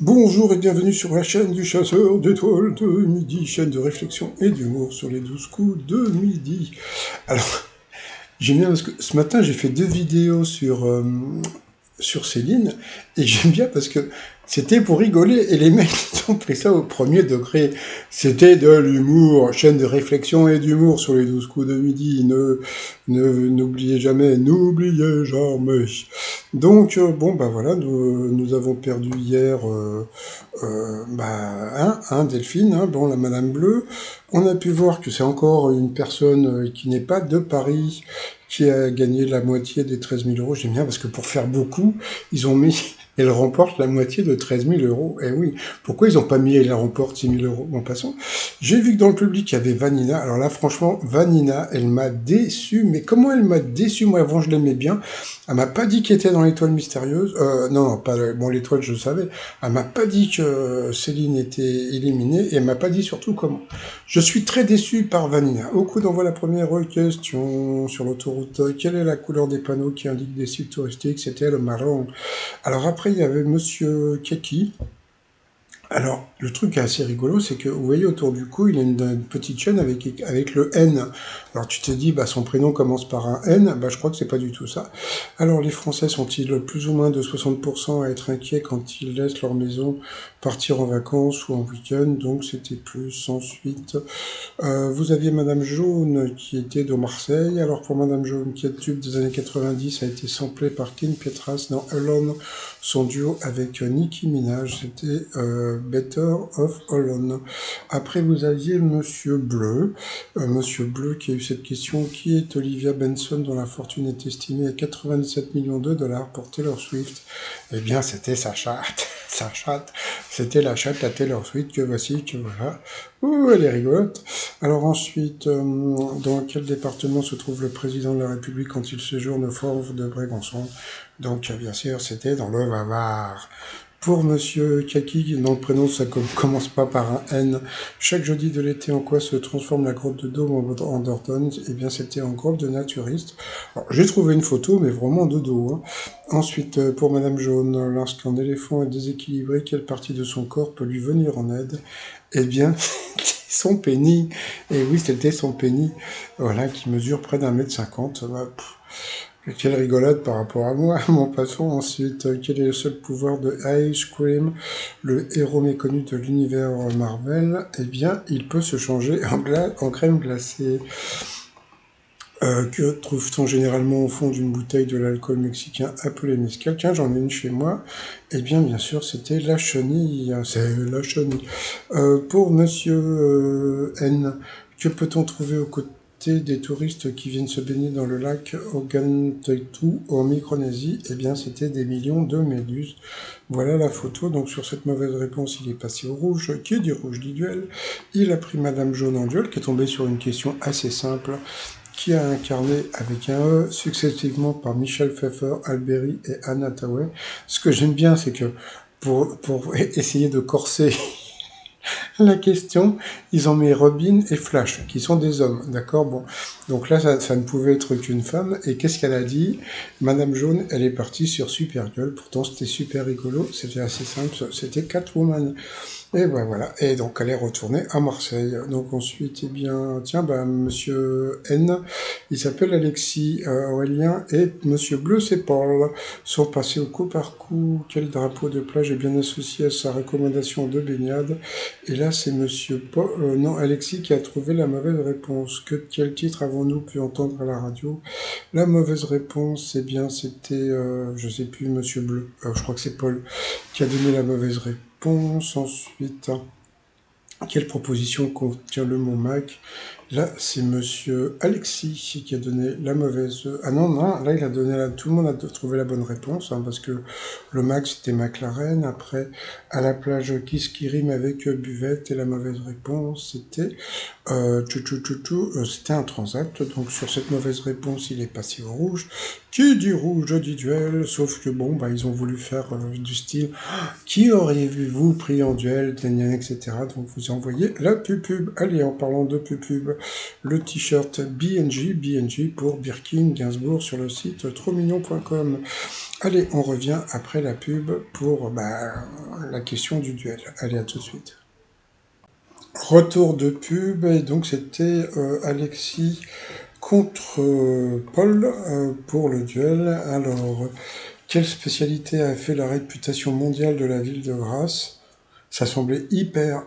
Bonjour et bienvenue sur la chaîne du chasseur d'étoiles de midi, chaîne de réflexion et d'humour sur les 12 coups de midi. Alors, j'aime bien parce que ce matin j'ai fait 2 vidéos sur Céline, et j'aime bien parce que c'était pour rigoler, et les mecs ils ont pris ça au premier degré. C'était de l'humour, chaîne de réflexion et d'humour sur les 12 coups de midi. N'oubliez jamais, n'oubliez jamais. Donc, bon, bah voilà, nous avons perdu hier Delphine, hein, bon, la Madame Bleue. On a pu voir que c'est encore une personne qui n'est pas de Paris qui a gagné la moitié des 13 000 euros. J'aime bien parce que pour faire beaucoup, ils ont mis elle remporte la moitié de 13 000 euros. Eh oui, pourquoi ils n'ont pas mis elle remporte 6 000 euros? Bon, passons. J'ai vu que dans le public, il y avait Vanina. Alors là, franchement, Vanina, elle m'a déçu. Mais comment elle m'a déçu? Moi, avant, je l'aimais bien. Elle m'a pas dit qu'elle était dans l'étoile mystérieuse. Non, pas bon, l'étoile, je le savais. Elle m'a pas dit que Céline était éliminée, et elle m'a pas dit surtout comment. Je suis très déçu par Vanina. Au coup d'envoi, la première question sur l'autoroute. Quelle est la couleur des panneaux qui indiquent des sites touristiques? C'était le marron. Alors après, il y avait Monsieur Keki. Alors, le truc assez rigolo, c'est que vous voyez autour du cou, il a une petite chaîne avec le N. Alors tu te dis, bah, son prénom commence par un N, bah, je crois que c'est pas du tout ça. Alors les Français sont-ils plus ou moins de 60% à être inquiets quand ils laissent leur maison partir en vacances ou en week-end? Donc c'était plus. Ensuite, vous aviez Madame Jaune qui était de Marseille. Alors pour Madame Jaune, qui est tube des années 90, a été samplé par Ken Pietras dans Alone, son duo avec Nicki Minaj. C'était Better of Alone. Après, vous aviez Monsieur Bleu. Monsieur Bleu qui a eu cette question: qui est Olivia Benson dont la fortune est estimée à 87 millions de dollars pour Taylor Swift? Eh bien, c'était sa chatte. Sa chatte. C'était la chatte à Taylor Swift que voici, que voilà. Ouh, elle est rigolote. Alors ensuite, dans quel département se trouve le président de la République quand il séjourne au fort de Brégançon? Donc, bien sûr, c'était dans le Bavard. Pour Monsieur Kaki, dont le prénom ça commence pas par un N, chaque jeudi de l'été, en quoi se transforme la grotte de Dôme en Dordogne? Eh bien, c'était en grotte de naturistes. Alors, j'ai trouvé une photo, mais vraiment de dos, hein. Ensuite, pour Madame Jaune, lorsqu'un éléphant est déséquilibré, quelle partie de son corps peut lui venir en aide? Eh bien, son pénis. Et oui, c'était son pénis, voilà, qui mesure près d'1,50 m. Quelle rigolade par rapport à moi. Mon patron, ensuite, quel est le seul pouvoir de Ice Cream, le héros méconnu de l'univers Marvel? Eh bien, il peut se changer en crème glacée. Que trouve-t-on généralement au fond d'une bouteille de l'alcool mexicain appelé mezcal? Tiens, j'en ai une chez moi. Eh bien sûr, c'était la chenille. C'est la chenille. Pour Monsieur N, que peut-on trouver aux côtés des touristes qui viennent se baigner dans le lac Ogantetu en Micronésie? Eh bien, c'était des millions de méduses. Voilà la photo. Donc sur cette mauvaise réponse, il est passé au rouge. Qui dit rouge dit duel. Il a pris Madame Jaune en duel, qui est tombée sur une question assez simple, qui a incarné avec un E successivement par Michel Pfeiffer, Alberi et Anna Tawai. Ce que j'aime bien, c'est que pour essayer de corser la question, ils ont mis Robin et Flash, qui sont des hommes, d'accord? Bon, donc là, ça ne pouvait être qu'une femme. Et qu'est-ce qu'elle a dit? Madame Jaune, elle est partie sur Supergirl. Pourtant, c'était super rigolo. C'était assez simple. C'était Catwoman. Et ben voilà. Et donc, elle est retournée à Marseille. Donc ensuite, eh bien, tiens, ben, Monsieur N, il s'appelle Alexis, Aurélien, et Monsieur Bleu, c'est Paul. Sont passés au coup par coup. Quel drapeau de plage est bien associé à sa recommandation de baignade? Et là, c'est Monsieur Paul, non, Alexis qui a trouvé la mauvaise réponse. Quel titre avons-nous pu entendre à la radio? La mauvaise réponse, eh bien, c'était, je sais plus, Monsieur Bleu. Je crois que c'est Paul qui a donné la mauvaise réponse. Ensuite, quelle proposition contient le mot Mac? Là, c'est Monsieur Alexis qui a donné la mauvaise. Ah non, non, là, il a donné tout le monde a trouvé la bonne réponse, hein, parce que le Mac, c'était McLaren. Après, à la plage, qui rime avec buvette, et la mauvaise réponse, c'était c'était un transat. Donc, sur cette mauvaise réponse, il est passé au rouge. Qui dit rouge dit duel, sauf que bon, bah, ils ont voulu faire du style qui auriez-vous pris en duel, etc. Donc vous envoyez la pub. Allez, en parlant de pub, le t-shirt BNG pour Birkin Gainsbourg sur le site trotsmignon.com. Allez, on revient après la pub pour la question du duel. Allez, à tout de suite. Retour de pub, et donc c'était Alexis contre Paul pour le duel. Alors, quelle spécialité a fait la réputation mondiale de la ville de Grasse? Ça semblait hyper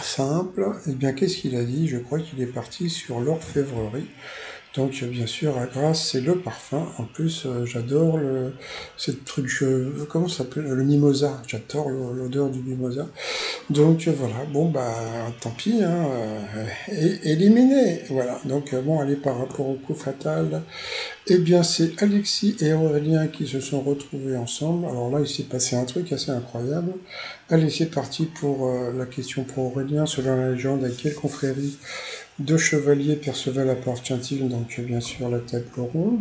simple. Eh bien, qu'est-ce qu'il a dit? Je crois qu'il est parti sur l'orfèvrerie. Donc, bien sûr, à Grasse, c'est le parfum. En plus, j'adore ce truc, comment ça s'appelle? Le mimosa. J'adore l'odeur du mimosa. Donc voilà, bon bah tant pis, hein, éliminé, voilà. Donc bon, allez, par rapport au coup fatal, eh bien c'est Alexis et Aurélien qui se sont retrouvés ensemble. Alors là, il s'est passé un truc assez incroyable. Allez, c'est parti pour la question pour Aurélien. Selon la légende, à quelle confrérie de chevaliers Perceval appartient-il? Donc bien sûr la table ronde.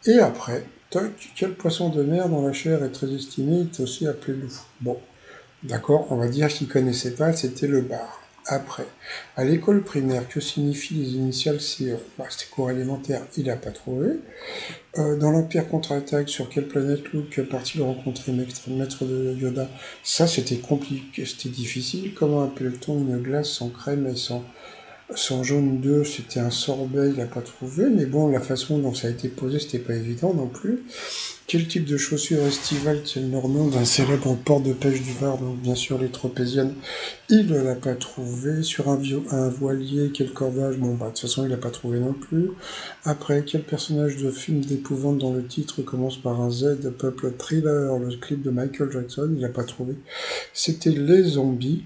Et après, toc, quel poisson de mer dont la chair est très estimée est aussi appelé loup? Bon. D'accord, on va dire qu'il connaissait pas, c'était le bar. Après, à l'école primaire, que signifient les initiales CE? C'était cours élémentaire, il n'a pas trouvé. Dans l'Empire contre-attaque, sur quelle planète Luke part-il rencontrer maître de Yoda? Ça, c'était compliqué, c'était difficile. Comment appelle-t-on une glace sans crème et sans jaune d'œuf? C'était un sorbet, il n'a pas trouvé. Mais bon, la façon dont ça a été posé, c'était pas évident non plus. Quel type de chaussures estivales tient leur nom d'un célèbre port de pêche du Var? Donc bien sûr les tropéziennes, il ne l'a pas trouvé. Sur un voilier, quel cordage? Bon bah de toute façon il l'a pas trouvé non plus. Après, quel personnage de film d'épouvante dont le titre commence par un Z, Peuple Thriller, le clip de Michael Jackson? Il l'a pas trouvé. C'était les zombies.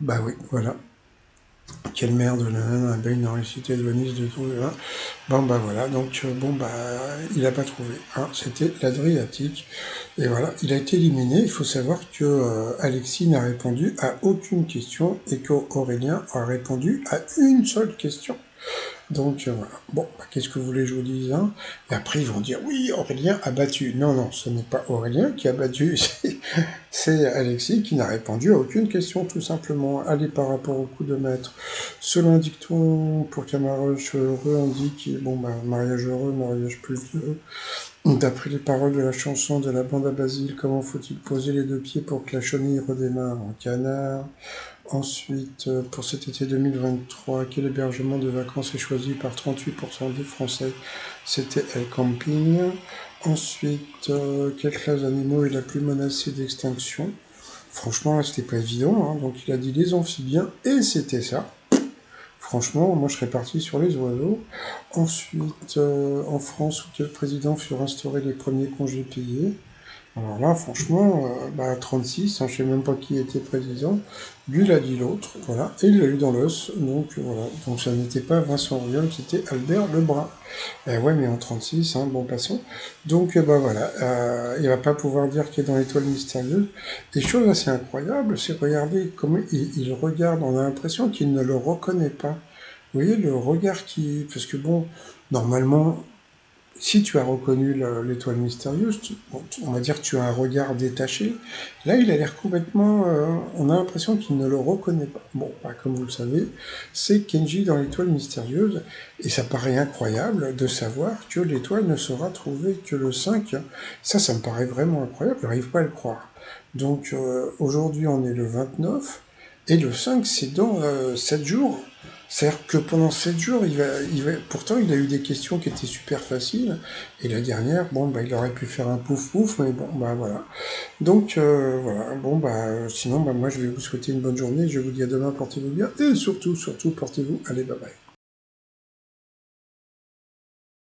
Bah oui, voilà. Quelle merde, un bain dans les cités de Venise de tout, hein. Bon bah voilà, donc il a pas trouvé, hein. C'était l'Adriatique. Et voilà, il a été éliminé. Il faut savoir que Alexis n'a répondu à aucune question et qu'Aurélien a répondu à une seule question. Donc voilà. Bon, qu'est-ce que vous voulez que je vous dise, hein? Et après ils vont dire oui, Aurélien a battu. Non, non, ce n'est pas Aurélien qui a battu, c'est Alexis qui n'a répondu à aucune question, tout simplement. Allez, par rapport au coup de maître. Selon un dicton pour qu'un mariage heureux, on dit mariage heureux, mariage plus heureux. D'après les paroles de la chanson de la bande à Basile, comment faut-il poser les deux pieds pour que la chenille redémarre? En canard. Ensuite, pour cet été 2023, quel hébergement de vacances est choisi par 38% des Français? C'était El Camping. Ensuite, quelle classe d'animaux est la plus menacée d'extinction? Franchement, là, c'était pas évident, hein. Donc il a dit les amphibiens, et c'était ça. Franchement, moi je serais parti sur les oiseaux. Ensuite, en France, sous quel président furent instaurés les premiers congés payés? Alors là, franchement, 36, hein, je sais même pas qui était président. Lui, il a dit l'autre, voilà, et il l'a eu dans l'os, donc voilà. Donc ça n'était pas Vincent Auriol, c'était Albert Lebrun. Ouais, mais en 36, hein, bon, passons. Donc voilà, il va pas pouvoir dire qu'il est dans l'étoile mystérieuse. Et chose assez incroyable, c'est regarder comment il regarde, on a l'impression qu'il ne le reconnaît pas. Vous voyez, le regard qui... Parce que bon, normalement, si tu as reconnu l'étoile mystérieuse, on va dire que tu as un regard détaché. Là, il a l'air complètement... on a l'impression qu'il ne le reconnaît pas. Bon, comme vous le savez, c'est Kenji dans l'étoile mystérieuse, et ça paraît incroyable de savoir que l'étoile ne sera trouvée que le 5. Ça me paraît vraiment incroyable, je n'arrive pas à le croire. Donc aujourd'hui, on est le 29, et le 5, c'est dans 7 jours. C'est-à-dire que pendant 7 jours, pourtant il a eu des questions qui étaient super faciles, et la dernière, il aurait pu faire un pouf pouf, mais voilà. Donc voilà, sinon moi je vais vous souhaiter une bonne journée, je vous dis à demain, portez-vous bien, et surtout, portez-vous, allez, bye bye.